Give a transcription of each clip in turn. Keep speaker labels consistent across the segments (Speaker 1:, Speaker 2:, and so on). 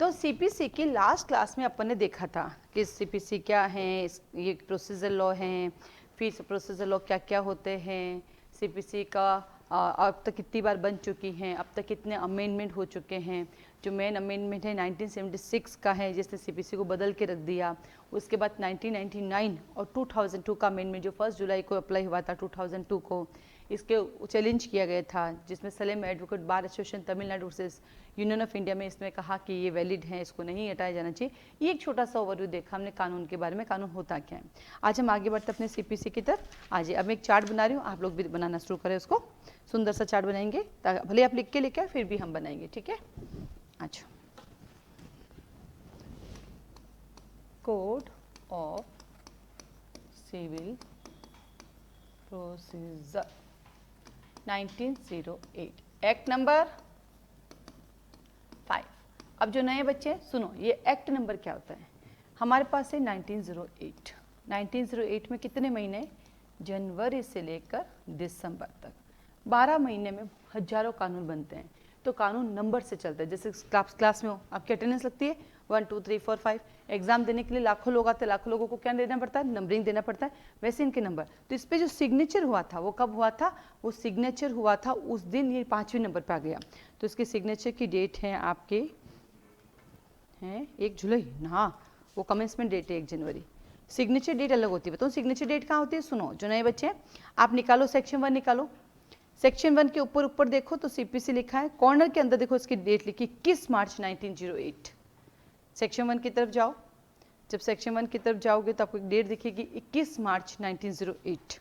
Speaker 1: तो सीपीसी की last class में अपन ने देखा था कि सीपीसी क्या है, ये प्रोसीजर लॉ हैं, फिर प्रोसीजर लॉ क्या क्या होते हैं, सीपीसी का अब तक कितनी बार बन चुकी हैं, अब तक कितने अमेंडमेंट हो चुके हैं। जो मेन अमेंडमेंट है 1976 का है जिसने सीपीसी को बदल के रख दिया। उसके बाद 1999 और 2002 का अमेंडमेंट जो 1 जुलाई को अप्लाई हुआ था 2002 को, इसके चैलेंज किया गया था, जिसमें Salem advocate bar association Tamil Nadu versus union of India में इसमें कहा कि ये वैलिड है, इसको नहीं हटाया जाना चाहिए। ये एक छोटा सा ओवरव्यू देखा हमने कानून के बारे में, कानून होता क्या है। आज हम आगे बढ़ते अपने सीपीसी की तरफ। आज अब मैं एक चार्ट बना रही हूँ, आप लोग भी बनाना शुरू करें उसको। सुंदर सा चार्ट बनाएंगे, भले आप लिख के लेके फिर भी हम बनाएंगे, ठीक है। अच्छा, code of civil procedure 1908, act number 5। अब जो नए बच्चे सुनो, ये एक्ट नंबर क्या होता है। हमारे पास है 1908। 1908 में कितने महीने, जनवरी से लेकर दिसंबर तक 12 महीने में हजारों कानून बनते हैं। तो कानून नंबर से चलता है। जैसे क्लास में हो, आपकी अटेंडेंस लगती है 1 2 3 4 5। एग्जाम देने के लिए लाखों लोग आते हैं, लाखों लोगों को क्या देना पड़ता है, नंबरिंग देना पड़ता है। वैसे इनके नंबर, तो इस पे जो सिग्नेचर हुआ था वो कब हुआ था, वो सिग्नेचर हुआ था उस दिन, ये 5वें नंबर पे आ गया। तो इसके सिग्नेचर की डेट है आपके हैं 1 जुलाई, हाँ वो कमेंसमेंट डेट है 1 जनवरी। सिग्नेचर डेट अलग होती है। तो सिग्नेचर डेट कहाँ होती है, सुनो जो नए बच्चे हैं आप निकालो, सेक्शन 1 निकालो। सेक्शन 1 के ऊपर देखो तो सीपीसी लिखा है, कॉर्नर के अंदर देखो इसकी डेट लिखी 21 मार्च 1908। सेक्शन 1 की तरफ जाओ, जब सेक्शन 1 की तरफ जाओगे तो आपको एक डेट दिखेगी 21 मार्च 1908,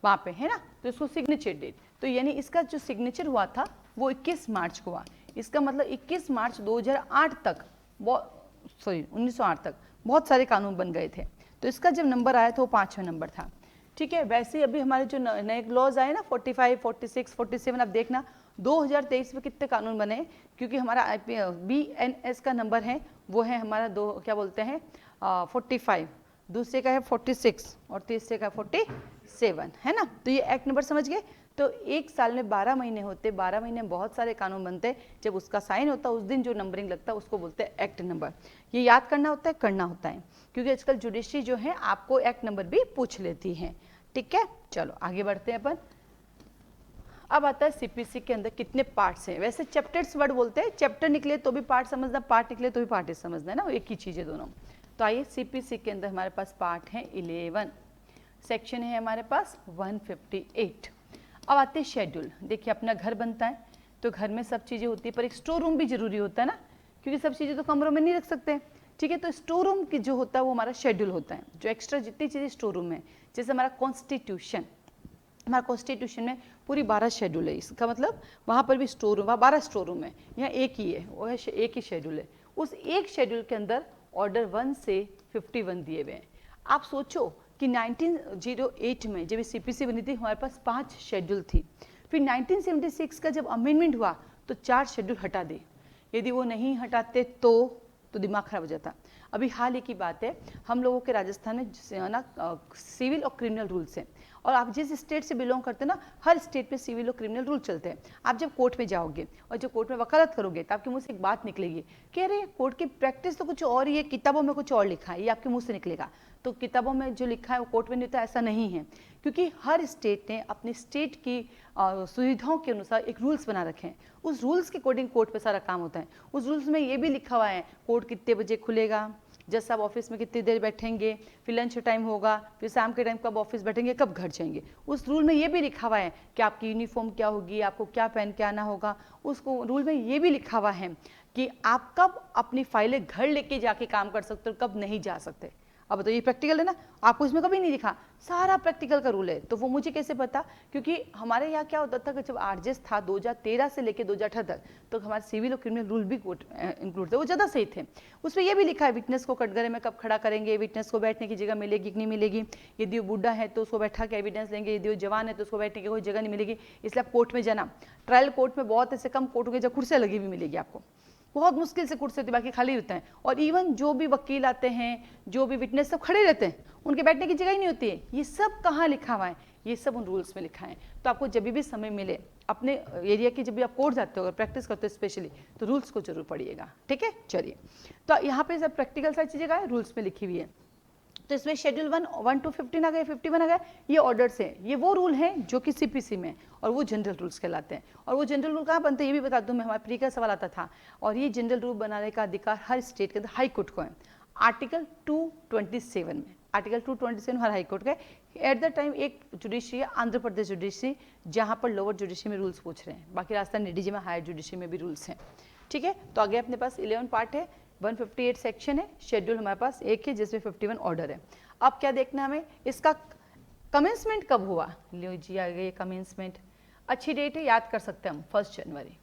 Speaker 1: वहाँ पे है ना। तो इसको सिग्नेचर डेट, तो यानी इसका जो सिग्नेचर हुआ था वो 21 मार्च को हुआ। इसका मतलब 21 मार्च 2008 तक, 1908 तक बहुत सारे कानून बन गए थे। तो इसका जब नंबर आया तो वो 5वां नंबर था, ठीक है। वैसे ही अभी हमारे जो नए लॉज आए ना 45, 46, 47, अब देखना 2023 में कितने कानून बने, क्योंकि हमारा BNS का नंबर है वो है हमारा क्या बोलते हैं 45, दूसरे का है 46 और तीसरे का 47, है ना। तो ये एक्ट नंबर समझ गए। तो एक साल में 12 महीने होते, 12 महीने में बहुत सारे कानून बनते। जब उसका साइन होता है उस दिन जो नंबरिंग लगता है उसको बोलते हैं एक्ट नंबर। ये याद करना होता है, करना होता है, क्योंकि आजकल जुडिशरी जो है आपको एक्ट नंबर भी पूछ लेती है, ठीक है। चलो आगे बढ़ते हैं अपन। अब आता है सीपीसी के अंदर कितने पार्ट्स हैं। वैसे चैप्टर्स वर्ड बोलते हैं, चैप्टर निकले तो भी पार्ट समझना, पार्ट निकले तो भी पार्ट समझना, है ना, एक ही चीज़ है दोनों। तो आइए सीपीसी के अंदर हमारे पास पार्ट है 11, सेक्शन है हमारे पास 158। अब आते हैं शेड्यूल। देखिए अपना घर बनता है तो घर में सब चीज़ें होती है, पर एक स्टोर रूम भी जरूरी होता है ना, क्योंकि सब चीज़ें तो कमरों में नहीं रख सकते, ठीक है। तो स्टोर रूम की जो होता है वो हमारा शेड्यूल होता है, जो एक्स्ट्रा जितनी चीज़ें स्टोर रूम में, जैसे हमारा कॉन्स्टिट्यूशन, हमारा कॉन्स्टिट्यूशन में पूरी 12 शेड्यूल है। इसका मतलब वहाँ पर भी स्टोर रूम, वहाँ 12 स्टोर रूम है, यहाँ एक ही है, वो है एक ही शेड्यूल है। उस एक शेड्यूल के अंदर ऑर्डर 1 से 51 दिए हुए हैं। आप सोचो कि 1908 में जब सीपीसी बनी थी हमारे पास 5 शेड्यूल थी। फिर 1976 का जब अमेंडमेंट हुआ तो 4 शेड्यूल हटा दे। यदि वो नहीं हटाते तो दिमाग खराब हो जाता। अभी हाल ही की बात है, हम लोगों के राजस्थान में ना सिविल और क्रिमिनल रूल्स हैं, और आप जिस स्टेट से बिलोंग करते हैं ना, हर स्टेट में सिविल और क्रिमिनल रूल चलते हैं। आप जब कोर्ट में जाओगे और जब कोर्ट में वकालत करोगे तो आपके मुंह से एक बात निकलेगी कि अरे कोर्ट की प्रैक्टिस तो कुछ और ही है, किताबों में कुछ और लिखा है, ये आपके मुंह से निकलेगा। तो किताबों में जो लिखा है वो कोर्ट में नहीं होता, ऐसा नहीं है, क्योंकि हर स्टेट ने अपने स्टेट की सुविधाओं के अनुसार एक रूल्स बना रखे हैं। उस रूल्स के अकॉर्डिंग कोर्ट पे सारा काम होता है। उस रूल्स में ये भी लिखा हुआ है कोर्ट कितने बजे खुलेगा, जज साहब ऑफिस में कितनी देर बैठेंगे, फिर लंच टाइम होगा, फिर शाम के टाइम कब ऑफिस बैठेंगे, कब घर जाएंगे। उस रूल में ये भी लिखा हुआ है कि आपकी यूनिफॉर्म क्या होगी, आपको क्या पहन के आना होगा। उसको रूल में ये भी लिखा हुआ है कि आप कब अपनी फाइलें घर लेके जाके काम कर सकते हो, कब नहीं जा सकते। अब तो ये प्रैक्टिकल है ना, आपको इसमें कभी नहीं लिखा, सारा प्रैक्टिकल का रूल है। तो वो मुझे कैसे पता, क्योंकि हमारे यहाँ क्या होता था कि जब आरजेएस था 2013 से लेकर 2018 तक, तो हमारे सिविल और क्रिमिनल रूल भी इंक्लूड थे, वो ज़्यादा सही थे। उसमें ये भी लिखा है विटनेस को कटघरे में कब खड़ा करेंगे, विटनेस को बैठने की जगह मिलेगी कि नहीं मिलेगी, यदि वो बूढ़ा है तो उसको बैठा के एविडेंस लेंगे, यदि वो जवान है तो उसको बैठने की कोई जगह नहीं मिलेगी। इसलिए आप कोर्ट में जाना, ट्रायल कोर्ट में बहुत ऐसे कम कोर्ट होंगे जब कुर्सियाँ लगी हुई मिलेगी आपको, बहुत मुश्किल से कुर्सी होती है, बाकी खाली होता है। और इवन जो भी वकील आते हैं, जो भी विटनेस सब खड़े रहते हैं, उनके बैठने की जगह ही नहीं होती है। ये सब कहाँ लिखा हुआ है, ये सब उन रूल्स में लिखा है। तो आपको जब भी समय मिले अपने एरिया की, जब भी आप कोर्ट जाते हो, अगर प्रैक्टिस करते हो स्पेशली, तो रूल्स को जरूर पढ़िएगा, ठीक है। चलिए, तो यहाँ पे सब प्रैक्टिकल सारी चीज़ें का है, रूल्स में लिखी हुई है। तो इसमें शेड्यूल 1 to 15 आ गए, 51 आ गए, ये ऑर्डर्स हैं, ये वो रूल हैं जो कि सीपीसी में, और वो जनरल रूल्स कहलाते हैं। और वो जनरल रूल कहाँ बनते हैं ये भी बता दूँ मैं, हमारे प्री का सवाल आता था। और ये जनरल रूल बनाने का अधिकार हर स्टेट के अंदर हाई कोर्ट को है, आर्टिकल 227 में, आर्टिकल 227 हर हाई कोर्ट का है। एट द टाइम एक जुडिशरी है आंध्र प्रदेश जुडिशरी, जहाँ पर लोअर जुडिशरी में रूल्स पूछ रहे हैं, बाकी राजस्थान डीडीजी में हायर जुडिशरी में भी रूल्स हैं, ठीक है। तो आगे अपने पास 11 पार्ट है, 158 सेक्शन है, शेड्यूल हमारे पास एक है जिसमें 51 ऑर्डर है। अब क्या देखना है हमें, इसका कमेंसमेंट कब हुआ, लो जी आ गई कमेंसमेंट, अच्छी डेट है, याद कर सकते हैं हम, 1 जनवरी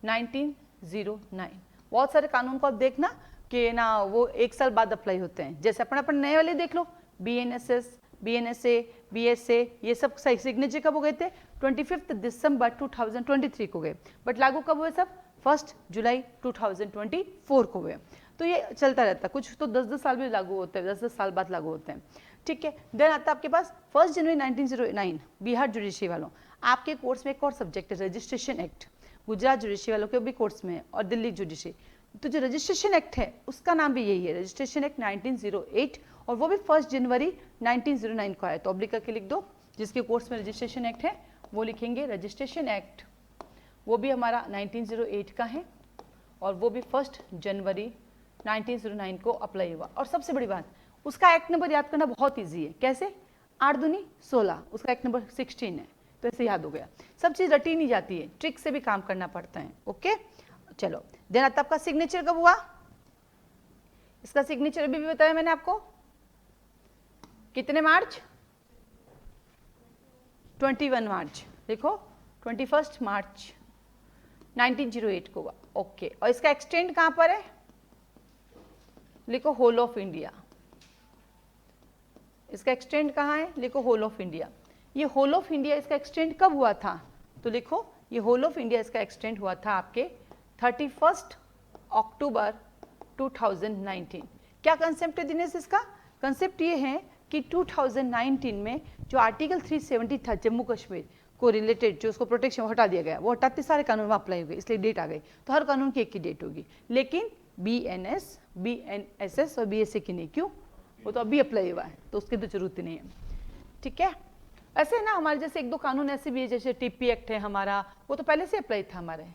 Speaker 1: 1909। बहुत सारे कानून को आप देखना कि ना वो एक साल बाद अप्लाई होते हैं, जैसे अपन नए वाले देख लो, BNSS, BNSA, BSA, ये सब सिग्नेचर कब हो गए थे, 25 दिसंबर 2023 को गए, बट लागू कब हुए सब, 1 जुलाई 2024 को हुए। तो ये चलता रहता है, कुछ तो 10-10 साल भी लागू होते हैं, 10-10 साल बाद लागू होते हैं, ठीक है। देन आता है आपके पास 1 जनवरी 1909, बिहार जुडिशरी वालों, आपके कोर्स में एक और सब्जेक्ट है रजिस्ट्रेशन एक्ट, गुजरात जुडिशरी वालों के भी कोर्स में है, और दिल्ली जुडिशरी। तो जो रजिस्ट्रेशन एक्ट है उसका नाम भी यही है, रजिस्ट्रेशन एक्ट 1908, और वो भी 1 जनवरी 1909 को आया। तो ऑब्लिक करके लिख दो, जिसके कोर्स में रजिस्ट्रेशन एक्ट है वो लिखेंगे रजिस्ट्रेशन एक्ट, वो भी हमारा 1908 का है, और वो भी 1 जनवरी 1909 को अप्लाई हुआ। और सबसे बड़ी बात, उसका एक्ट नंबर याद करना बहुत ईजी है, कैसे, 8 दूनी 16, उसका एक्ट नंबर 16 है, तो ऐसे याद हो गया। सब चीज़ रटी नहीं जाती है, ट्रिक से भी काम करना पड़ता है, ओके। चलो, देन आता आपका सिग्नेचर कब हुआ, इसका सिग्नेचर भी बताया मैंने आपको, कितने मार्च, 21 मार्च, देखो 21 मार्च 1908 को हुआ, ओके। और इसका एक्सटेंड कहां पर है, लिखो होल ऑफ इंडिया, इसका एक्सटेंड कहाँ है, लिखो होल ऑफ इंडिया। ये होल ऑफ इंडिया इसका एक्सटेंड कब हुआ था, तो लिखो ये होल ऑफ इंडिया इसका एक्सटेंड हुआ था आपके 31 अक्टूबर 2019। क्या कंसेप्ट है दिनेश इसका, कंसेप्ट ये है कि 2019 में जो आर्टिकल 370 था जम्मू कश्मीर को रिलेटेड, जो उसको प्रोटेक्शन हटा दिया गया, वो हटाते सारे कानून में अप्लाई हो गए, इसलिए डेट आ गई। तो हर कानून की एक ही डेट होगी, लेकिन BNS, BNSS और BSA की नहीं, क्यों, वो तो अभी अप्लाई हुआ है, तो उसकी तो जरूरत ही नहीं है, ठीक है। ऐसे है ना, हमारे जैसे 1-2 कानून ऐसे भी है, जैसे TP एक्ट है हमारा, वो तो पहले से अप्लाई था हमारे,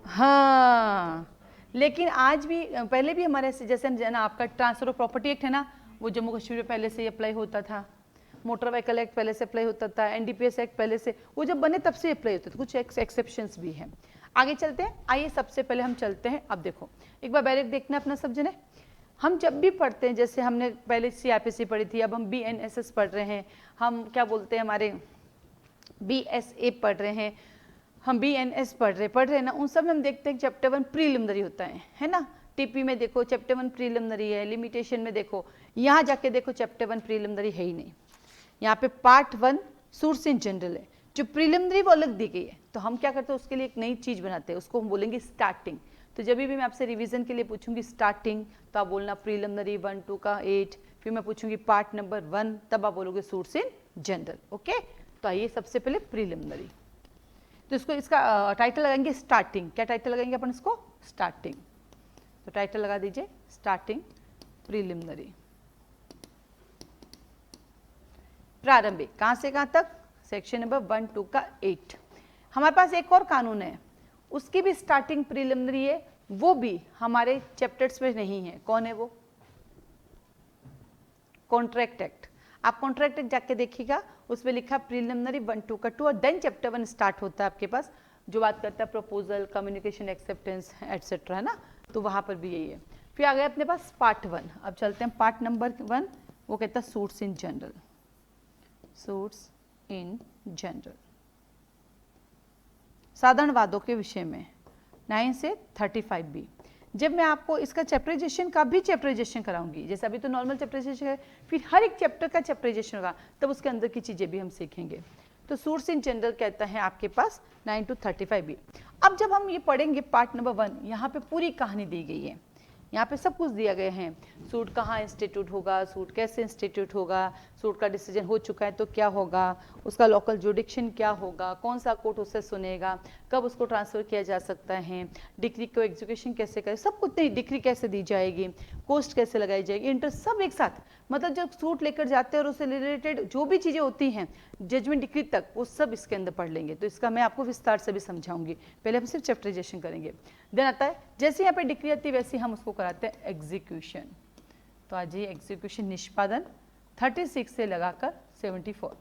Speaker 1: हाँ, लेकिन आज भी पहले भी हमारे ऐसे, जैसे ना आपका ट्रांसफर ऑफ प्रॉपर्टी एक्ट है ना, वो जम्मू कश्मीर में पहले से ही अप्लाई होता था, मोटर व्हीकल एक्ट पहले से अप्लाई होता था, NDPS एक्ट पहले से, वो जब बने तब से अप्लाई होते थे, कुछ एक्सेप्शंस भी हैं। आगे चलते हैं, आइए सबसे पहले हम चलते हैं, अब देखो एक बार बैरिक देखना अपना सब जने, हम जब भी पढ़ते हैं, जैसे हमने पहले CRPC पढ़ी थी, अब हम BNSS पढ़ रहे हैं, हम क्या बोलते हैं हमारे BSA पढ़ रहे हैं, हम BNS पढ़ रहे हैं ना, उन सब में हम देखते हैं चैप्टर 1 प्रीलिमिनरी होता है ना। TP में देखो चैप्टर 1 प्रीलिमिनरी है, लिमिटेशन में देखो, यहाँ जाके देखो चैप्टर 1 प्रीलिमिनरी है ही नहीं, यहाँ पे पार्ट 1 सोर्स इन जनरल है, जो प्रीलिमिनरी वो अलग दी गई है। तो हम क्या करते हैं, उसके लिए एक नई चीज बनाते हैं, उसको हम बोलेंगे स्टार्टिंग। तो जब भी मैं आपसे रिवीजन के लिए पूछूंगी स्टार्टिंग, तो आप बोलना प्रीलिमिनरी 1 2 का 8, फिर मैं पूछूंगी पार्ट नंबर 1, तब आप बोलोगे सोर्स इन जनरल, ओके। तो आइए सबसे पहले प्रीलिमिनरी, तो इसको इसका टाइटल लगाएंगे स्टार्टिंग, क्या टाइटल लगाएंगे अपन इसको, स्टार्टिंग। तो टाइटल लगा दीजिए स्टार्टिंग प्रीलिमिनरी, प्रारंभिक, कहां से कहां तक, सेक्शन नंबर 1 2 का 8। हमारे पास एक और कानून है, उसकी भी स्टार्टिंग प्रीलिमिनरी है, वो भी हमारे चैप्टर्स में नहीं है, कौन है वो, कॉन्ट्रैक्ट एक्ट। आप कॉन्ट्रैक्ट एक्ट जाके देखिएगा, उसमें लिखा प्रीलिमिनरी 1 2 का 2, और देन चैप्टर 1 स्टार्ट होता है आपके पास, जो बात करता है प्रपोजल, कम्युनिकेशन, एक्सेप्टेंस एटसेट्रा, है ना। तो वहां पर भी यही है। फिर आ गया अपने पास पार्ट 1, अब चलते हैं पार्ट नंबर 1, वो कहता है suits in general, suits in general, साधारण वादों के विषय में 9 से 35B। जब मैं आपको इसका चैप्टराइजेशन का भी चैप्टराइजेशन कराऊंगी, जैसे अभी तो नॉर्मल चैप्टराइजेशन है, फिर हर एक चैप्टर का चैप्टराइजेशन होगा, तब उसके अंदर की चीजें भी हम सीखेंगे। तो सूट्स इन जनरल कहता है आपके पास 9 to 35B। अब जब हम ये पढ़ेंगे पार्ट नंबर 1, यहाँ पे पूरी कहानी दी गई है, यहाँ पे सब कुछ दिया गया है, सूट कहाँ इंस्टीट्यूट होगा, सूट कैसे इंस्टीट्यूट होगा, सूट का डिसीजन हो चुका है तो क्या होगा, उसका लोकल जुडिक्शन क्या होगा, कौन सा कोर्ट उससे सुनेगा, कब उसको ट्रांसफ़र किया जा सकता है, डिग्री को एग्जीक्यूशन कैसे करें, सब कुछ, नहीं डिग्री कैसे दी जाएगी, पोस्ट कैसे लगाई जाएगी, इंटरेस्ट, सब एक साथ। मतलब जब सूट लेकर जाते हैं और उससे रिलेटेड जो भी चीज़ें होती हैं जजमेंट डिग्री तक, वो सब इसके अंदर पढ़ लेंगे। तो इसका मैं आपको विस्तार से भी समझाऊंगी, पहले हम सिर्फ चैप्टराइजेशन करेंगे। देन आता है जैसे यहाँ पे डिग्री आती है वैसे हम उसको कराते हैं एग्जीक्यूशन। तो आज ये एग्जीक्यूशन निष्पादन 36 से लगाकर 74।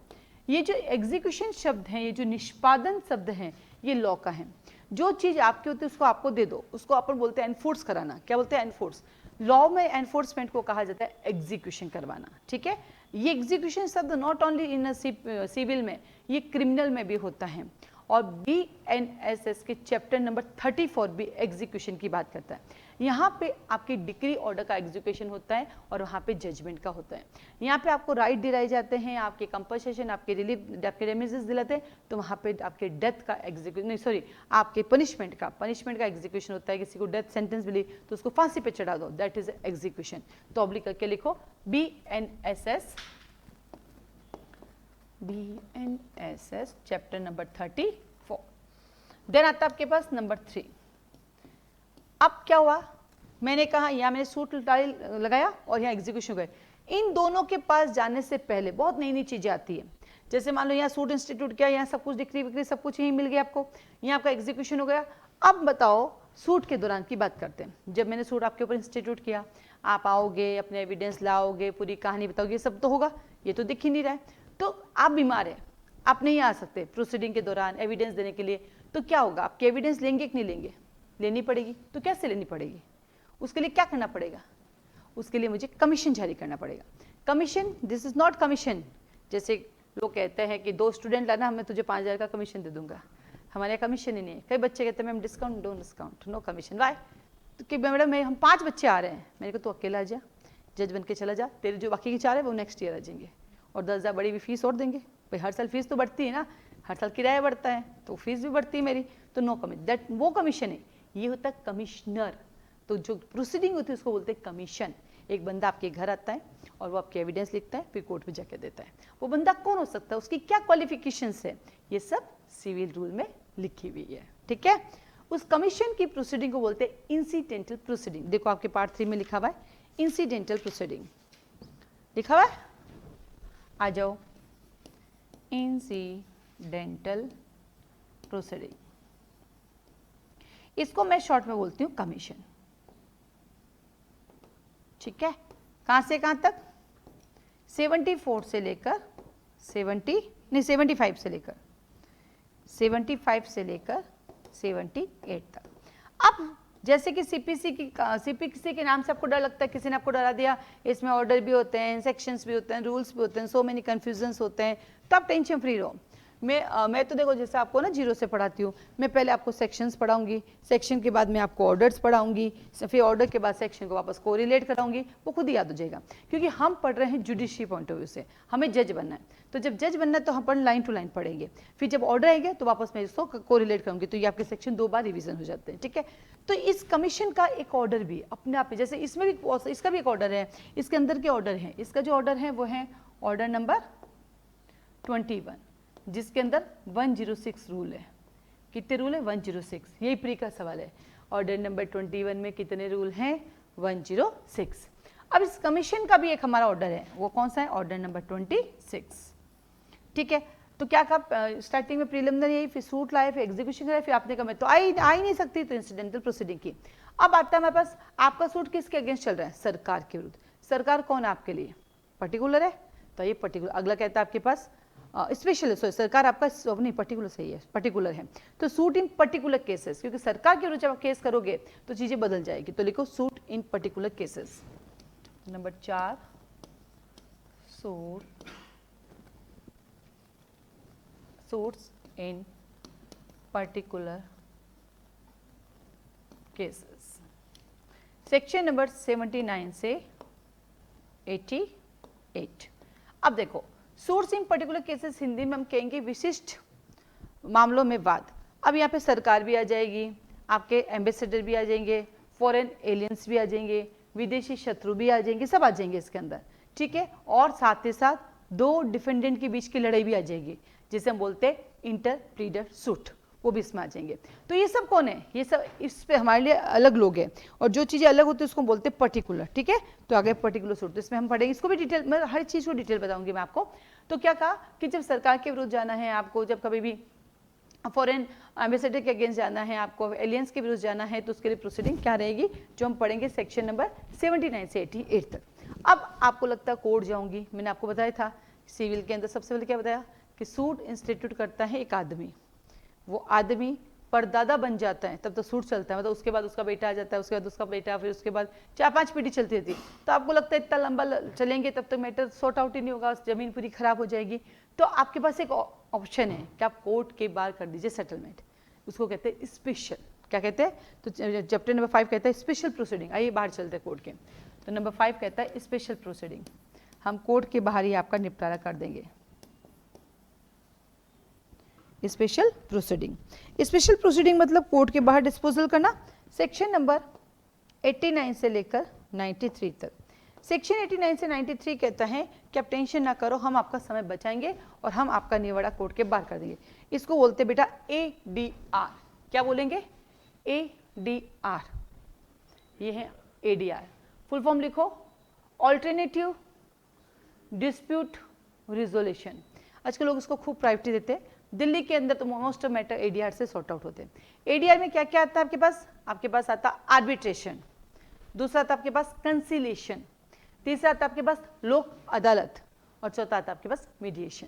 Speaker 1: ये जो एग्जीक्यूशन शब्द हैं, ये जो निष्पादन शब्द हैं, ये लॉ का है। जो चीज़ आपकी होती है उसको आपको दे दो, उसको अपन बोलते हैं एनफोर्स कराना। क्या बोलते हैं? एनफोर्स। लॉ में एनफोर्समेंट को कहा जाता है एग्जीक्यूशन करवाना, ठीक है। ये एग्जीक्यूशन शब्द नॉट ओनली इन सिविल में, ये क्रिमिनल में भी होता है। और BNSS के चैप्टर नंबर 34 भी एग्जीक्यूशन की बात करता है। यहाँ पे आपकी डिक्री ऑर्डर का एग्जीक्यूशन होता है और वहाँ पे जजमेंट का होता है। यहाँ पे आपको राइट दिलाए जाते हैं, आपके कंपनसेशन, आपके रिलीफ, आपके रेमिजेस दिलाते हैं, तो वहाँ पे आपके डेथ का एग्जीक्यूशन, नहीं सॉरी, आपके पनिशमेंट का एग्जीक्यूशन होता है। किसी को डेथ सेंटेंस मिली तो उसको फांसी पे चढ़ा दो, दैट इज एग्जीक्यूशन। तो ऑब्लिक करके लिखो BNSS चैप्टर नंबर 34। देन आता है आपके पास नंबर 3। अब क्या हुआ, मैंने कहा यहाँ मैंने सूट लगाया और यहाँ एग्जीक्यूशन गए। इन दोनों के पास जाने से पहले बहुत नई नई चीजें आती है। जैसे मान लो यहाँ सूट इंस्टीट्यूट किया, यहाँ सब कुछ डिग्री विक्री सब कुछ यहीं मिल गया आपको, यहाँ आपका एग्जीक्यूशन हो गया। अब बताओ सूट के दौरान की बात करते हैं। जब मैंने सूट आपके ऊपर इंस्टीट्यूट किया, आप आओगे, अपने एविडेंस लाओगे, पूरी कहानी बताओगे, ये सब तो होगा, ये तो दिख ही नहीं रहा है। तो आप बीमार हैं, आप नहीं आ सकते प्रोसीडिंग के दौरान एविडेंस देने के लिए, तो क्या होगा, आपके एविडेंस लेंगे कि नहीं लेंगे? लेनी पड़ेगी। तो कैसे लेनी पड़ेगी? उसके लिए क्या करना पड़ेगा? उसके लिए मुझे कमीशन जारी करना पड़ेगा। Commission, this is not commission. जैसे लोग कहते हैं कि 2 स्टूडेंट लाना, मैं तुझे 5000 का कमीशन दे दूंगा। हमारे यहाँ कमीशन ही नहीं है। कई बच्चे कहते हैं ma'am discount, don't discount, no commission. Why? तो कि मैडम हम 5 बच्चे आ रहे हैं। मैंने कहा तो अकेला आ जा, जज बन के चला जा, तेरे जो बाकी के 4 है वो नेक्स्ट ईयर आ जाएंगे और 10,000 बड़ी भी फीस और देंगे। भाई हर साल फीस तो बढ़ती है ना, हर साल किराया बढ़ता है तो फीस भी बढ़ती है मेरी, तो नो कमीशन, दैट वो कमीशन है। ये होता है कमिश्नर। तो जो प्रोसीडिंग होती है उसको बोलते हैं कमीशन। एक बंदा आपके घर आता है और वो आपके एविडेंस लिखता है, फिर कोर्ट में जाके देता है। वो बंदा कौन हो सकता है, उसकी क्या क्वालिफिकेशंस है, ये सब सिविल रूल में लिखी हुई है, ठीक है। उस कमीशन की प्रोसीडिंग को बोलते हैं इंसिडेंटल प्रोसीडिंग। देखो आपके पार्ट 3 में लिखा हुआ है इंसिडेंटल प्रोसीडिंग, लिखा हुआ है, आ जाओ। इंसिडेंटल प्रोसीडिंग, इसको मैं शॉर्ट में बोलती हूं कमीशन, ठीक है। कहां से कहां तक? 74 से लेकर 75 से लेकर 78 तक। अब जैसे कि सीपीसी के नाम से आपको डर लगता है, किसी ने आपको डरा दिया, इसमें ऑर्डर भी होते हैं, सेक्शंस भी होते हैं, रूल्स भी होते हैं, सो मेनी कंफ्यूजन्स होते हैं, तो आप टेंशन फ्री रहो। मैं तो देखो जैसे आपको ना 0 से पढ़ाती हूँ, मैं पहले आपको सेक्शंस पढ़ाऊंगी, सेक्शन के बाद मैं आपको ऑर्डर्स पढ़ाऊंगी, फिर ऑर्डर के बाद सेक्शन को वापस कोरिलेट कराऊंगी, वो खुद ही याद हो जाएगा। क्योंकि हम पढ़ रहे हैं जुडिशरी पॉइंट ऑफ व्यू से, हमें जज बनना है। तो जब जज बनना है तो हम लाइन टू लाइन पढ़ेंगे, फिर जब ऑर्डर आएगा तो वापस मैं इसको कोरिलेट करूंगी, तो ये आपके सेक्शन 2 बार रिविजन हो जाते हैं, ठीक है। तो इस कमीशन का एक ऑर्डर भी अपने आप, जैसे इसमें भी, इसका भी एक ऑर्डर है, इसके अंदर के ऑर्डर है। इसका जो ऑर्डर है वो है ऑर्डर नंबर 21, जिसके अंदर 106 रूल है। कितने रूल है? 106। यही प्री का सवाल है, ऑर्डर नंबर 21 में कितने रूल हैं? 106। अब इस कमीशन का भी एक हमारा ऑर्डर है, वो कौन सा है? ऑर्डर नंबर 26, ठीक है। तो क्या कहा स्टार्टिंग में प्रीलिमिनरी यही, फिर सूट लाए, फिर एग्जीक्यूशन कराए, फिर आपने कहा मैं तो आ ही नहीं सकती, तो इंसिडेंटल प्रोसीडिंग की। अब आता है हमारे पास, आपका सूट किसके अगेंस्ट चल रहा है? सरकार के विरुद्ध। सरकार कौन है आपके लिए? पर्टिकुलर है, तो ये पर्टिकुलर। अगला कहता है आपके पास स्पेशल, सरकार आपका नहीं, पर्टिकुलर सही है, पर्टिकुलर है। तो सूट इन पर्टिकुलर केसेस, क्योंकि सरकार के विरुद्ध जब आप केस करोगे तो चीजें बदल जाएगी, तो लिखो suit in particular cases. Number 4, suits in particular cases. Section number 79 से 88। अब देखो सूट्स इन पर्टिकुलर केसेस, हिंदी में हम कहेंगे विशिष्ट मामलों में वाद। अब यहाँ पे सरकार भी आ जाएगी, आपके एम्बेसडर भी आ जाएंगे, फॉरेन एलियंस भी आ जाएंगे, विदेशी शत्रु भी आ जाएंगे, सब आ जाएंगे इसके अंदर, ठीक है। और साथ ही साथ दो डिफेंडेंट के बीच की लड़ाई भी आ जाएगी, जिसे हम बोलते हैं इंटरप्लीडर सूट, वो भी इसमें आ जाएंगे। तो ये सब कौन है, ये सब इस पे हमारे लिए अलग लोग हैं, और जो चीज़ें अलग होती है उसको बोलते हैं पर्टिकुलर, ठीक है। तो आगे पर्टिकुलर सूट, तो इसमें हम पढ़ेंगे, इसको भी डिटेल, मैं हर चीज़ को डिटेल बताऊंगी मैं आपको। तो क्या कहा कि जब सरकार के विरुद्ध जाना है आपको, जब कभी भी फॉरेन एम्बेसडर के अगेंस्ट जाना है आपको, एलियंस के विरुद्ध जाना है, तो उसके लिए प्रोसीडिंग क्या रहेगी, जो हम पढ़ेंगे सेक्शन नंबर 79 से 88 तक। अब आपको लगता है कोर्ट जाऊंगी, मैंने आपको बताया था सिविल के अंदर सबसे पहले क्या बताया कि सूट इंस्टीट्यूट करता है एक आदमी, वो आदमी परदादा बन जाता है तब तो सूट चलता है, मतलब उसके बाद उसका बेटा आ जाता है, उसके बाद उसका बेटा, फिर उसके बाद 4-5 पीढ़ी चलती रहती। तो आपको लगता है इतना लंबा चलेंगे तब तक मैटर सॉर्ट आउट ही नहीं होगा, जमीन पूरी खराब हो जाएगी। तो आपके पास एक ऑप्शन है कि आप कोर्ट के बाहर कर दीजिए सेटलमेंट, उसको कहते हैं स्पेशल, क्या कहते हैं, तो चैप्टर नंबर 5 कहता है स्पेशल प्रोसीडिंग। आइए बाहर चलते हैं कोर्ट के, तो नंबर 5 कहता है स्पेशल प्रोसीडिंग, हम कोर्ट के बाहर ही आपका निपटारा कर देंगे। स्पेशल प्रोसीडिंग, स्पेशल प्रोसीडिंग मतलब कोर्ट के बाहर डिस्पोजल करना। सेक्शन नंबर 89 से लेकर 93 तक, सेक्शन 89 से 93 कहता है कि आप टेंशन ना करो, हम आपका समय बचाएंगे और हम आपका निवाड़ा कोर्ट के बाहर कर देंगे। इसको बोलते बेटा ADR, क्या बोलेंगे, ADR, ये है ADR, फुल फॉर्म लिखो, ऑल्टरनेटिव डिस्प्यूट रिजोल्यूशन। आजकल लोग इसको खूब प्रायोरिटी देते हैं, दिल्ली के अंदर तो मोस्ट ऑफ मैटर ADR से सॉर्ट आउट होते हैं। ADR में क्या क्या आता है आपके पास आता आर्बिट्रेशन, दूसरा आता आपके पास कंसिलेशन, तीसरा आता आपके पास लोक अदालत, और चौथा आता आपके पास मीडिएशन।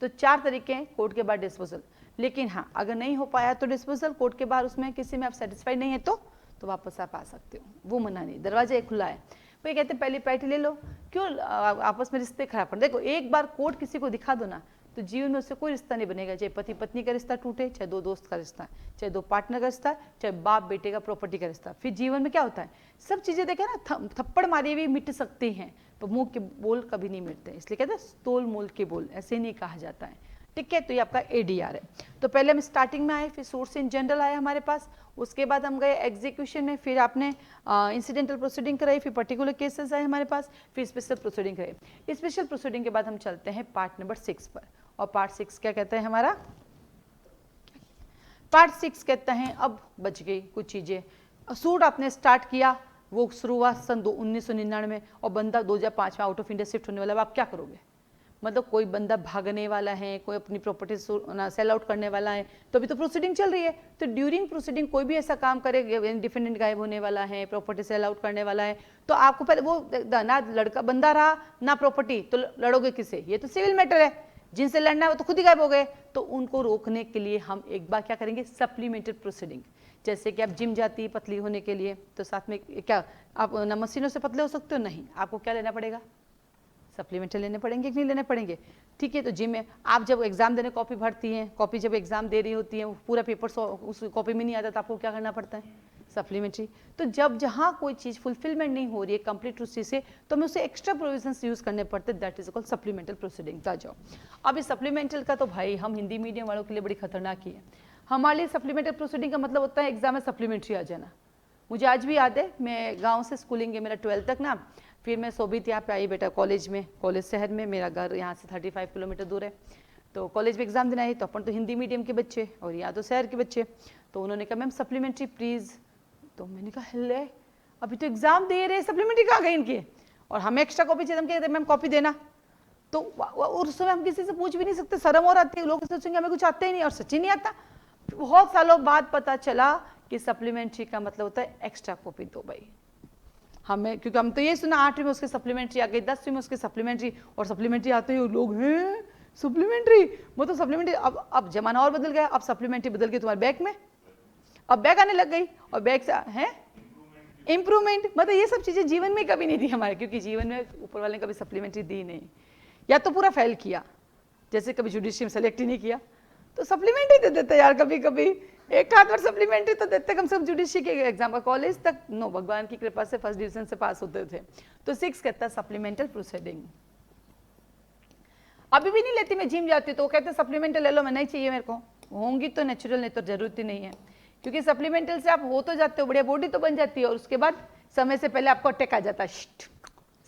Speaker 1: तो 4 तरीके हैं कोर्ट के बाद डिस्पोजल। लेकिन हाँ, अगर नहीं हो पाया तो डिस्पोजल कोर्ट के बाहर, उसमें किसी में आप सेटिस्फाइड नहीं है तो वापस आप आ सकते हो, वो मना नहीं, दरवाजा एक खुला है। वो कहते हैं पहली प्रायोरिटी ले लो, क्यों आपस में रिश्ते खराब कर। देखो एक बार कोर्ट किसी को दिखा दो ना, तो जीवन में उससे कोई रिश्ता नहीं बनेगा, चाहे पति पत्नी का रिश्ता टूटे, चाहे 2 दोस्त का रिश्ता, चाहे 2 पार्टनर का रिश्ता, चाहे बाप बेटे का प्रॉपर्टी का रिश्ता। फिर जीवन में क्या होता है, सब चीजें देखे ना, थप्पड़ मारी हुई मिट सकती हैं, तो मुंह के बोल कभी नहीं मिटते, इसलिए कहते हैं तोल मोल के बोल, ऐसे नहीं कहा जाता है, ठीक है। तो ये आपका ADR है। तो पहले हम स्टार्टिंग में आए, फिर सोर्स इन जनरल आया हमारे पास, उसके बाद हम गए एग्जीक्यूशन में, फिर आपने इंसिडेंटल प्रोसीडिंग कराई, फिर पर्टिकुलर केसेस आए हमारे पास, फिर स्पेशल प्रोसीडिंग कराई। स्पेशल प्रोसीडिंग के बाद हम चलते हैं पार्ट नंबर 6 पर, और पार्ट 6 क्या कहता है हमारा, पार्ट 6 कहता है अब बच गई कुछ चीजें। सूट आपने स्टार्ट किया, वो शुरू हुआ सन 1999 में, और बंदा 2005 में आउट ऑफ इंडिया शिफ्ट होने वाला, आप क्या करोगे, मतलब कोई बंदा भागने वाला है, कोई अपनी प्रॉपर्टी सेल आउट करने वाला है, तो अभी तो प्रोसीडिंग चल रही है। तो ड्यूरिंग प्रोसीडिंग कोई भी ऐसा काम करे, डिफेंडेंट गायब होने वाला है, प्रॉपर्टी सेल आउट करने वाला है, तो आपको पहले वो ना लड़का बंदा रहा ना प्रॉपर्टी, तो लड़ोगे किससे, ये तो सिविल मैटर है, जिनसे लड़ना है वो तो खुद ही गायब हो गए। तो उनको रोकने के लिए हम एक बार क्या करेंगे, सप्लीमेंट्री प्रोसीडिंग। जैसे कि आप जिम जाती है पतली होने के लिए, तो साथ में क्या आप ना मशीनों से पतले हो सकते हो, नहीं, आपको क्या लेना पड़ेगा, सप्लीमेंट्री लेने पड़ेंगे कि नहीं लेने पड़ेंगे, ठीक है। तो जिम में आप जब एग्जाम देने कॉपी भरती हैं, कॉपी जब एग्जाम दे रही होती है, पूरा पेपर उस कॉपी में नहीं आता, तो आपको क्या करना पड़ता है, सप्लीमेंट्री। तो जब जहाँ कोई चीज़ फुलफिलमेंट नहीं हो रही है कंप्लीट उसी से, तो हमें उसे एक्स्ट्रा प्रोविजंस यूज करने पड़ते हैं, that is called supplemental proceeding. आ जाओ, अब इस सप्लीमेंटल का तो भाई हम हिंदी मीडियम वालों के लिए बड़ी खतरनाक ही है। हमारे लिए सप्लीमेंटल प्रोसीडिंग का मतलब होता है एग्जाम में सप्लीमेंट्री आ जाना। मुझे आज भी याद है, मैं गाँव से स्कूलिंग है मेरा 12th तक ना, फिर मैं सोबीत यहाँ पे आई बेटा कॉलेज में, कॉलेज शहर में, मेरा घर यहाँ से 35 किलोमीटर दूर है। तो कॉलेज में एग्जाम देना है, तो अपन तो हिंदी मीडियम के बच्चे और यहाँ तो शहर के बच्चे, तो उन्होंने कहा मैम सप्लीमेंट्री प्लीज़। तो मैंने कहा हेले, अभी तो एग्जाम दे रहे, सप्लीमेंट्री कहाँ गई इनकी, और हमें एक्स्ट्रा कॉपी चाहिए, हम कहते मैम कॉपी देना। तो उस समय हम किसी से पूछ भी नहीं सकते, शर्म और आती है, लोग सोचेंगे हमें कुछ आता ही नहीं, और सच्ची नहीं आता। बहुत सालों बाद पता चला कि सप्लीमेंट्री का मतलब होता है एक्स्ट्रा कॉपी दो भाई हमें, क्योंकि हम तो ये सुना 8वीं में उसके सप्लीमेंट्री आ गई, 10वीं में उसके सप्लीमेंट्री, और सप्लीमेंट्री आते ही लोग हैं सप्लीमेंट्री, वो तो सप्लीमेंट्री। अब जमाना और बदल गया, अब सप्लीमेंट्री बदल के तुम्हारे बैग में, अब बैग आने लग गई, और बैग से है इम्प्रूवमेंट। मतलब ये सब चीजें जीवन में कभी नहीं दी हमारे, क्योंकि जीवन में ऊपर वाले ने कभी सप्लीमेंट्री दी नहीं, या तो पूरा फेल किया, जैसे कभी जुडिशरी में सेलेक्ट ही नहीं किया, तो सप्लीमेंट्री दे देते यार, कभी कभी एक आध बार सप्लीमेंट्री तो देते, कम से कम जुडिशरी के एग्जाम का। कॉलेज तक नो, भगवान की कृपा से फर्स्ट डिवीजन से पास होते थे। तो 6 कहता है सप्लीमेंटल प्रोसीडिंग। अभी भी नहीं लेती, मैं जिम जाती तो वो कहते सप्लीमेंटल ले लो, मैं नहीं चाहिए मेरे को, होंगी तो नेचुरल, नहीं तो जरूरत ही नहीं है। क्योंकि सप्लीमेंटल से आप हो तो जाते हो, बढ़िया बॉडी तो बन जाती है और उसके बाद समय से पहले आपको अटैक आ जाता है,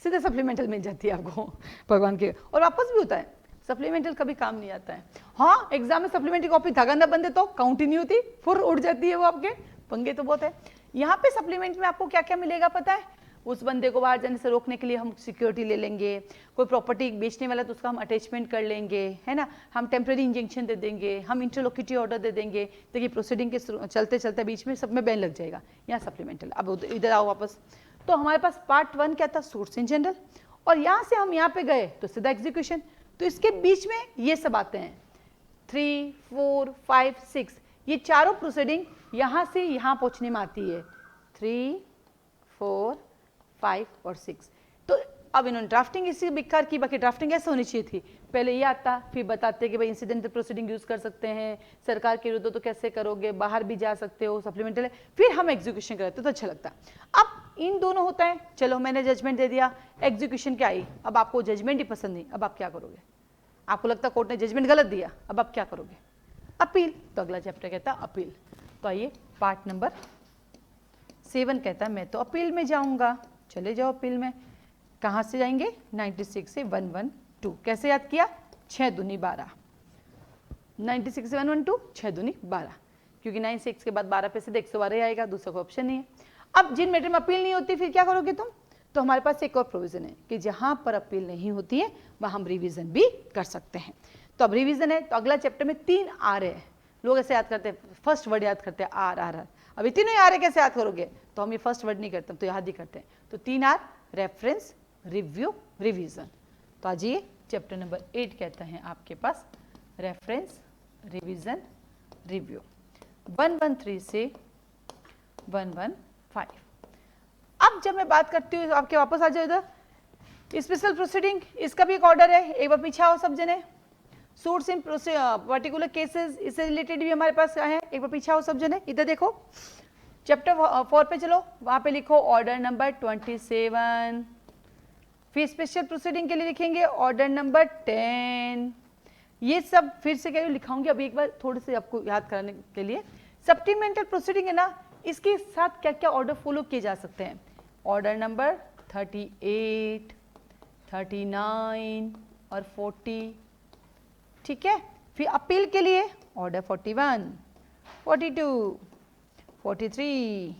Speaker 1: सीधे सप्लीमेंटल मिल जाती है आपको भगवान के, और वापस भी होता है। सप्लीमेंटल कभी काम नहीं आता है। हाँ, एग्जाम में सप्लीमेंट्री कॉपी धागा ना बंधे तो काउंट ही नहीं होती, फुर उड़ जाती है वो, आपके पंगे तो बहुत है। यहाँ पे सप्लीमेंट में आपको क्या क्या मिलेगा पता है? उस बंदे को बाहर जाने से रोकने के लिए हम सिक्योरिटी ले लेंगे, कोई प्रॉपर्टी बेचने वाला तो उसका हम अटैचमेंट कर लेंगे, है ना, हम टेम्प्रेरी इंजेक्शन दे देंगे, हम इंटरलोक्यूटरी ऑर्डर दे देंगे, देखिए प्रोसीडिंग के चलते चलते बीच में सब में बैन लग जाएगा, यहाँ सप्लीमेंटल। अब इधर आओ वापस, तो हमारे पास पार्ट 1 क्या था? सूट्स इन जनरल, और यहाँ से हम यहाँ पे गए तो सीधा एग्जीक्यूशन, तो इसके बीच में ये सब आते हैं 3, 4, 5, 6, ये चारों प्रोसीडिंग यहाँ से यहाँ पहुँचने में आती है, 3, 4, 5 और 6। तो अब इन्होंने ड्राफ्टिंग इसी बेकार की, बाकी ड्राफ्टिंग ऐसे होनी चाहिए थी, पहले ये आता फिर बताते कि भाई इंसिडेंट प्रोसीडिंग यूज कर सकते हैं, सरकार के विरुद्ध तो कैसे करोगे, बाहर भी जा सकते हो, सप्लीमेंटल है, फिर हम एग्जीक्यूशन करते तो अच्छा लगता। अब इन दोनों होता है, चलो मैंने जजमेंट दे दिया, एग्जीक्यूशन क्या आई, अब आपको जजमेंट ही पसंद नहीं, अब आप क्या करोगे? आपको लगता कोर्ट ने जजमेंट गलत दिया, अब आप क्या करोगे? अपील। तो अगला चैप्टर कहता है अपील। तो आइए पार्ट नंबर 7 कहता है मैं तो अपील में जाऊंगा, चले जाओ अपील में। कहाँ से जाएंगे? 96 से 112। कैसे याद किया? 6 दूनी 12, 96 से 112, 6 दूनी 12, क्योंकि 96 के बाद 12 पे से 112 ही आएगा, दूसरा कोई ऑप्शन नहीं है। अब जिन मैटर में अपील नहीं होती फिर क्या करोगे तुम? तो हमारे पास एक और प्रोविजन है कि जहां पर अपील नहीं होती है वहां हम रिवीजन भी कर सकते हैं। तो अब रिवीजन है, तो अगला चैप्टर में 3 आर है, लोग ऐसे याद करते हैं, फर्स्ट वर्ड याद करते हैं आर आर आर, अब ये तीनों आर कैसे याद करोगे? तो हम ये फर्स्ट वर्ड नहीं करते, तो याद ही करते हैं। तो 3 आर, रेफरेंस, रिव्यू, रिवीजन। तो आज ये चैप्टर नंबर 8 कहता है आपके पास रेफरेंस, रिवीजन, रिव्यू, 113 से 115। अब जब मैं बात करती हूँ आपके वापस आ जाओ इधर, स्पेशल प्रोसीडिंग, इसका भी एक ऑर्डर है, एक बार पीछे आओ सब जने। सूट्स इन पर्टिकुलर केसेस, इससे रिलेटेड भी हमारे पास है, एक बार पीछे आओ सब जने, इधर देखो चैप्टर 4 पे चलो, वहां पे लिखो ऑर्डर नंबर 27, फिर स्पेशल प्रोसीडिंग के लिए लिखेंगे ऑर्डर नंबर 10। ये सब फिर से क्या लिखाऊंगी अभी एक बार थोड़े से आपको याद कराने के लिए। सप्लीमेंटल प्रोसीडिंग है ना, इसके साथ क्या क्या ऑर्डर फॉलो किए जा सकते हैं? ऑर्डर नंबर 38, 39 और 40, ठीक है। फिर अपील के लिए ऑर्डर 41, 42, 43,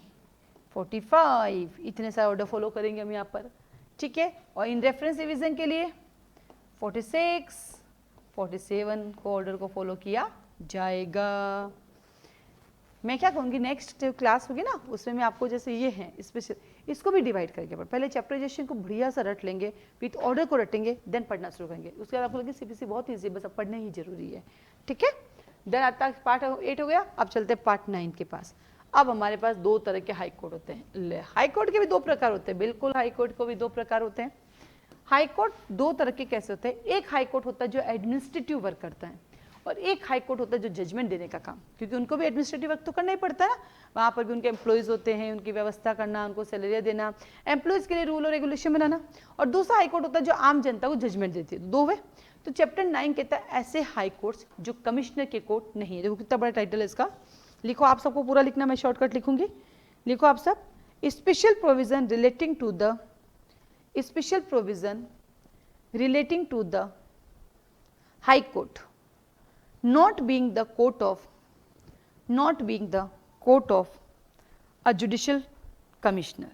Speaker 1: 45, इतने सारे ऑर्डर फॉलो करेंगे हम यहाँ पर, ठीक है। और इन रेफरेंस रिवीजन के लिए 46, 47 को ऑर्डर को फॉलो किया जाएगा। मैं क्या कहूँगी, नेक्स्ट क्लास होगी ना उसमें मैं आपको जैसे ये है स्पेशल, इसको भी डिवाइड करके पहले चैप्टराइजेशन को बढ़िया सा रट लेंगे, विथ ऑर्डर को रटेंगे, देन पढ़ना शुरू करेंगे। उसके बाद आपको लगे सीपीसी बहुत ईजी, बस अब पढ़ना ही जरूरी है, ठीक है। देन आता पार्ट 8 हो गया, अब चलते हैं पार्ट 9 के पास। अब हमारे पास 2 तरह के हाई कोर्ट होते हैं। हाई कोर्ट के भी 2 प्रकार होते हैं, बिल्कुल हाई कोर्ट को भी 2 प्रकार होते हैं। हाई कोर्ट 2 तरह के कैसे होते हैं? एक हाई कोर्ट होता है जो एडमिनिस्ट्रेटिव वर्क करता है, और एक हाई कोर्ट होता है जो जजमेंट देने का काम, क्योंकि उनको भी एडमिनिस्ट्रेटिव वर्क तो करना ही पड़ता है ना, वहाँ पर भी उनके एम्प्लॉयज़ होते हैं, उनकी व्यवस्था करना, उनको सैलरी देना, एम्प्लॉयज़ के लिए रूल और रेगुलेशन बनाना। और दूसरा हाई कोर्ट होता है जो आम जनता को जजमेंट देती है, 2 वे। तो चैप्टर 9 कहता है ऐसे हाई कोर्ट्स जो कमिश्नर के कोर्ट नहीं है। देखो कितना बड़ा टाइटल है इसका, लिखो आप सबको पूरा लिखना, मैं शॉर्टकट लिखूंगी, लिखो आप सब। Special provision relating to the, special provision relating to the high court not being the court of, not being the court of a judicial commissioner,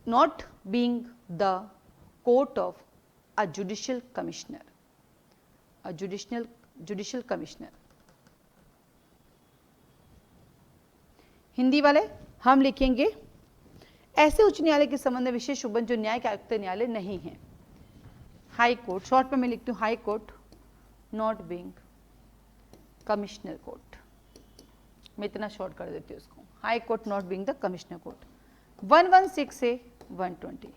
Speaker 1: not being the court of a judicial commissioner, a judicial commissioner। Hindi वाले हम लिखेंगे ऐसे उच्च न्यायालय के संबंध में विशेष उपबंध जो न्याय के आयुक्त न्यायालय नहीं है। हाई कोर्ट, शॉर्ट में मैं लिखती हूँ high court not being commissioner court, मैं इतना शॉर्ट कर देती हूँ उसको, high court not being the commissioner court. 116 से 120,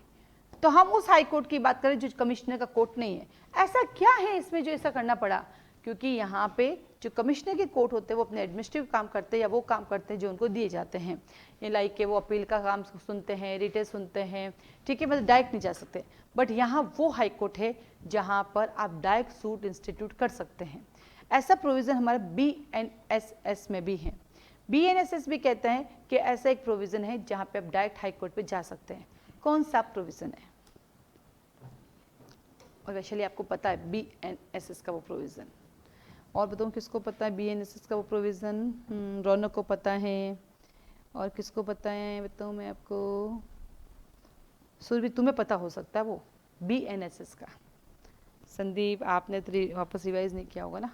Speaker 1: तो हम उस हाई कोर्ट की बात करें जो कमिश्नर का कोर्ट नहीं है। ऐसा क्या है इसमें जो ऐसा करना पड़ा? क्योंकि यहाँ पे जो कमिश्नर के कोर्ट होते हैं वो अपने एडमिनिस्ट्रेटिव काम करते हैं या वो काम करते हैं जो उनको दिए जाते हैं, ये लाइक के वो अपील का काम सुनते हैं, रिटे सुनते हैं, ठीक है, मतलब डायरेक्ट नहीं जा सकते। बट यहाँ वो हाई कोर्ट है जहाँ पर आप डायरेक्ट सूट इंस्टीट्यूट कर सकते हैं। ऐसा प्रोविज़न हमारा BNSS में भी है। BNSS भी कहते हैं कि ऐसा एक प्रोविज़न है जहाँ पे आप डायरेक्ट हाई कोर्ट पे जा सकते हैं। कौन सा प्रोविज़न है? और वैसे आपको पता है BNSS का वो प्रोविज़न, और बताऊँ किसको पता है BNSS का वो प्रोविज़न? रौनक को पता है, और किसको पता है बताऊँ मैं आपको? सुरभि तुम्हें पता हो सकता है वो BNSS का। संदीप आपने तो वापस रिवाइज नहीं किया होगा ना।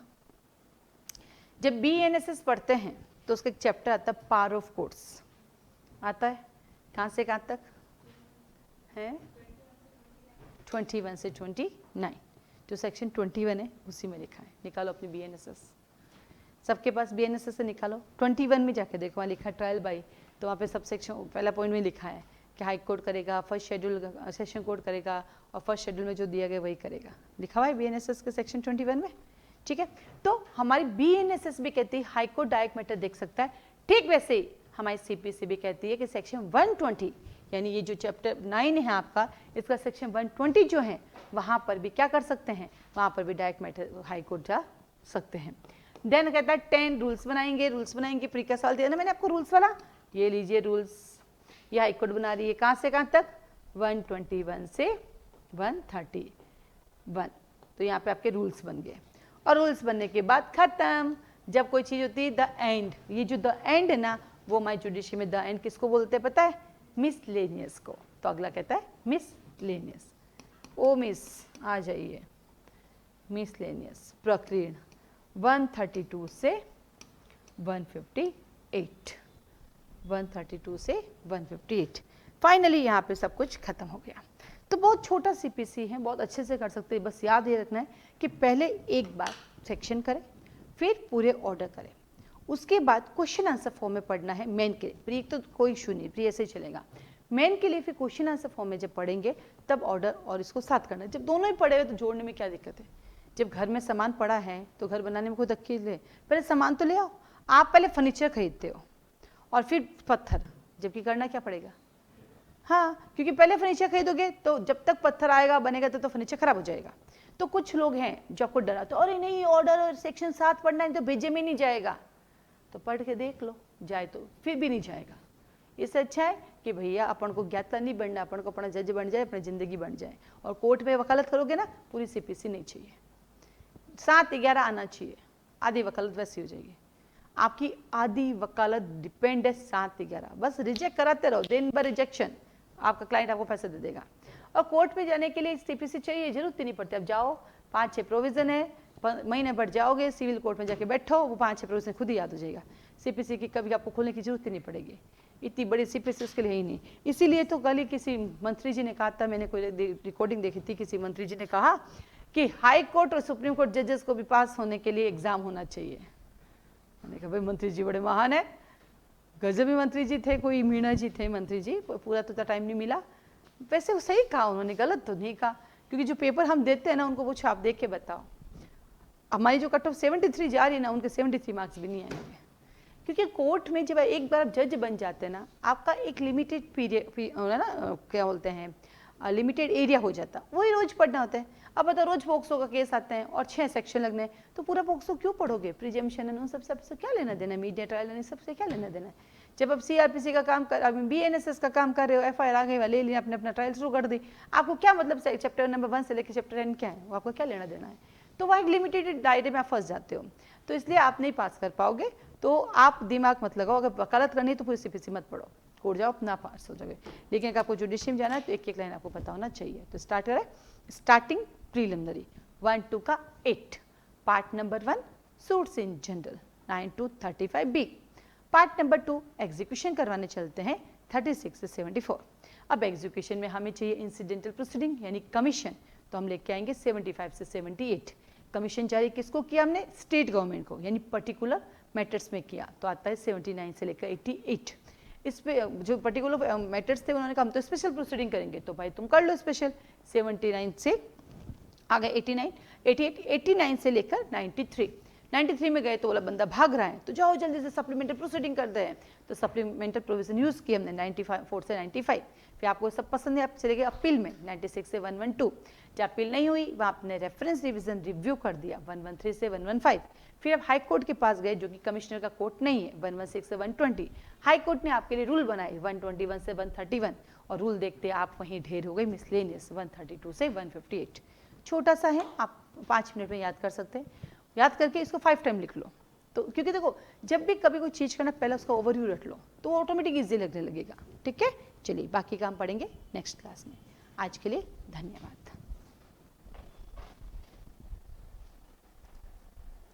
Speaker 1: जब BNSS पढ़ते हैं तो उसका एक चैप्टर आता है पावर ऑफ कोर्ट्स, आता है कहाँ से कहाँ तक है? 21 से 29, जो सेक्शन 21 है उसी में लिखा है। निकालो अपनी BNSS, सबके पास BNSS से निकालो। 21 में जाके देखो, वहाँ लिखा है ट्रायल बाई, तो वहाँ पे सब सेक्शन पहला पॉइंट में लिखा है कि हाई कोर्ट करेगा, फर्स्ट शेड्यूल सेशन कोर्ट करेगा, और फर्स्ट शेड्यूल में जो दिया गया वही करेगा, लिखा हुआ है BNSS के सेक्शन 21 में। ठीक है, तो हमारी BNSS भी कहती है हाई कोर्ट डायरेक्ट मैटर देख सकता है। ठीक वैसे ही हमारी CPC भी कहती है कि सेक्शन 120, यानी ये जो चैप्टर 9 है आपका, इसका सेक्शन 120 जो है वहाँ पर भी क्या कर सकते हैं, वहाँ पर भी डायरेक्ट मैटर हाई कोर्ट जा सकते हैं। देन कहता है 10 रूल्स बनाएंगे। प्री का सवाल दिया ना मैंने आपको रूल्स वाला, ये लीजिए रूल्स, ये हाई कोर्ट बना रही है कहाँ से कहाँ तक? 121 से 131, तो यहाँ पे आपके रूल्स बन गए। और रूल्स बनने के बाद खत्म। जब कोई चीज़ होती है द एंड, ये जो द एंड है ना, वो हमारी जुडिशरी में द एंड किसको बोलते हैं पता है? मिसलेनियस को। तो अगला कहता है मिसलेनियस। ओ मिस आ जाइए, मिसलेनियस प्रकरण 132 से 158, 132 से 158। फाइनली यहाँ पे सब कुछ खत्म हो गया। तो बहुत छोटा CPC है, बहुत अच्छे से कर सकते हैं। बस याद ये रखना है कि पहले एक बार सेक्शन करें, फिर पूरे ऑर्डर करें, उसके बाद क्वेश्चन आंसर फॉर्म में पढ़ना है मेन के लिए। प्री तो कोई इशू नहीं, प्री ऐसे ही चलेगा। मेन के लिए फिर क्वेश्चन आंसर फॉर्म में जब पढ़ेंगे तब ऑर्डर और इसको साथ करना है। जब दोनों ही पढ़े हुए तो जोड़ने में क्या दिक्कत है? जब घर में सामान पड़ा है तो घर बनाने में कोई धक्के ले, पहले सामान तो ले आओ। आप पहले फर्नीचर खरीदते हो और फिर पत्थर, जबकि करना क्या पड़ेगा? हाँ, क्योंकि पहले फर्नीचर खरीदोगे तो जब तक पत्थर आएगा बनेगा तो फर्नीचर खराब हो जाएगा। तो कुछ लोग हैं जो आपको डराते हो, अरे नहीं ऑर्डर और सेक्शन 7 पढ़ना है तो भेजे में नहीं जाएगा। तो पढ़ के देख लो, जाए तो फिर भी नहीं जाएगा। इससे अच्छा है कि भैया अपन को ज्ञाता नहीं बनना, अपन को अपना जज बन जाए, अपनी ज़िंदगी बन जाए। और कोर्ट में वकालत करोगे ना, पूरी CPC नहीं चाहिए, 7-11 आना चाहिए। आधी वकालत वैसी हो जाएगी आपकी, आधी वकालत डिपेंड है 7-11। बस रिजेक्ट कराते रहो, दिन भर रिजेक्शन, आपका क्लाइंट आपको पैसे दे देगा। और कोर्ट में जाने के लिए CPC चाहिए, जरूरत ही नहीं पड़ती। अब जाओ, 5-6 प्रोविज़न है, महीने भर जाओगे सिविल कोर्ट में जाके बैठो, वो 5-6 प्रोविज़न खुद ही याद हो जाएगा। CPC की कभी आपको खोलने की जरूरत ही नहीं पड़ेगी, इतनी बड़ी CPC उसके लिए ही नहीं। इसीलिए तो कल ही किसी मंत्री जी ने कहा था, मैंने कोई रिकॉर्डिंग देखी थी, किसी मंत्री जी ने कहा कि हाई कोर्ट और सुप्रीम कोर्ट जजेस को भी पास होने के लिए एग्जाम होना चाहिए। मैंने कहा भाई मंत्री जी बड़े महान है, गजबी मंत्री जी थे, कोई मीणा जी थे मंत्री जी, पूरा तो टाइम नहीं मिला। वैसे वो सही कहा उन्होंने, गलत तो नहीं कहा, क्योंकि जो पेपर हम देते हैं ना उनको पूछो आप देख के बताओ। हमारी जो कट ऑफ 73 जा रही है ना, उनके 73 मार्क्स भी नहीं आएंगे, क्योंकि कोर्ट में जब एक बार जज बन जाते हैं ना, आपका एक लिमिटेड पीरियड ना, क्या बोलते हैं, लिमिटेड एरिया हो जाता, वही रोज पढ़ना होता है। अब बताओ रोज पोक्सो का केस आते हैं और 6 सेक्शन लगने हैं, तो पूरा पोक्सो क्यों पढ़ोगे? प्रिजम्पशन उन सबसे क्या लेना देना, मीडिया ट्रायल सबसे क्या लेना देना है? जब आप CRPC का काम कर, BNSS का काम कर रहे हो, FIR आ गई, ले लिया, अपने अपना ट्रायल शुरू कर दी, आपको क्या मतलब चैप्टर नंबर 1 से लेकर चैप्टर 10 क्या है, वो आपको क्या लेना देना है? तो वहाँ एक लिमिटेड दायरे में आप फंस जाते हो, तो इसलिए आप नहीं पास कर पाओगे। तो आप दिमाग मत लगाओ, अगर वकालत करनी है तो पूरी CPC मत पढ़ो, कोर्ट जाओ अपना पास हो जाओगे। लेकिन अगर आपको जुडिशरी में जाना है तो एक एक लाइन आपको पता होना चाहिए। तो स्टार्ट करें, स्टार्टिंग प्रीलिमिनरी 1-2 का 8, part number 1 suits in general 9 to 35B, part number 2 execution करवाने चलते हैं 36 से 74। अब एग्जीक्यूशन में हमें चाहिए इंसिडेंटल प्रोसीडिंग यानी कमीशन, तो हम लेके आएंगे 75 से 78। कमीशन जारी किसको किया हमने? स्टेट गवर्नमेंट को, यानी पर्टिकुलर मैटर्स में किया, तो आता है 79 से लेकर 88। इस पे जो पर्टिकुलर मैटर्स थे उन्होंने कहा हम तो स्पेशल प्रोसीडिंग करेंगे, तो भाई तुम कर लो स्पेशल। 79 से आ गए 89, 88, 89 से लेकर 93। 93 में गए तो बोला बंदा भाग रहा है तो जाओ जल्दी से सप्लीमेंट्री प्रोसीडिंग कर दे, तो सप्लीमेंट्री प्रोविजन यूज़ किया हमने 94 से 95। फिर आपको सब पसंद है, आप चले गए अपील में 96 से 112। जब अपील नहीं हुई वहाँ आपने रेफरेंस रिवीजन रिव्यू कर दिया 113 से 115। फिर आप हाई कोर्ट के पास गए जो कि कमिश्नर का कोर्ट नहीं है 116 से 120। हाई कोर्ट ने आपके लिए रूल बनाए 121 से 131 और रूल देखते आप वहीं ढेर हो गए मिसलेनियस 132 से 158। छोटा सा है, आप 5 मिनट में याद कर सकते हैं। याद करके इसको 5 टाइम लिख लो, तो क्योंकि देखो जब भी कभी कोई चीज़ करना पहले उसका ओवरव्यू रख लो तो ऑटोमेटिक इजी लगने लगेगा। ठीक है, चलिए बाकी काम पढ़ेंगे नेक्स्ट क्लास में। आज के लिए धन्यवाद।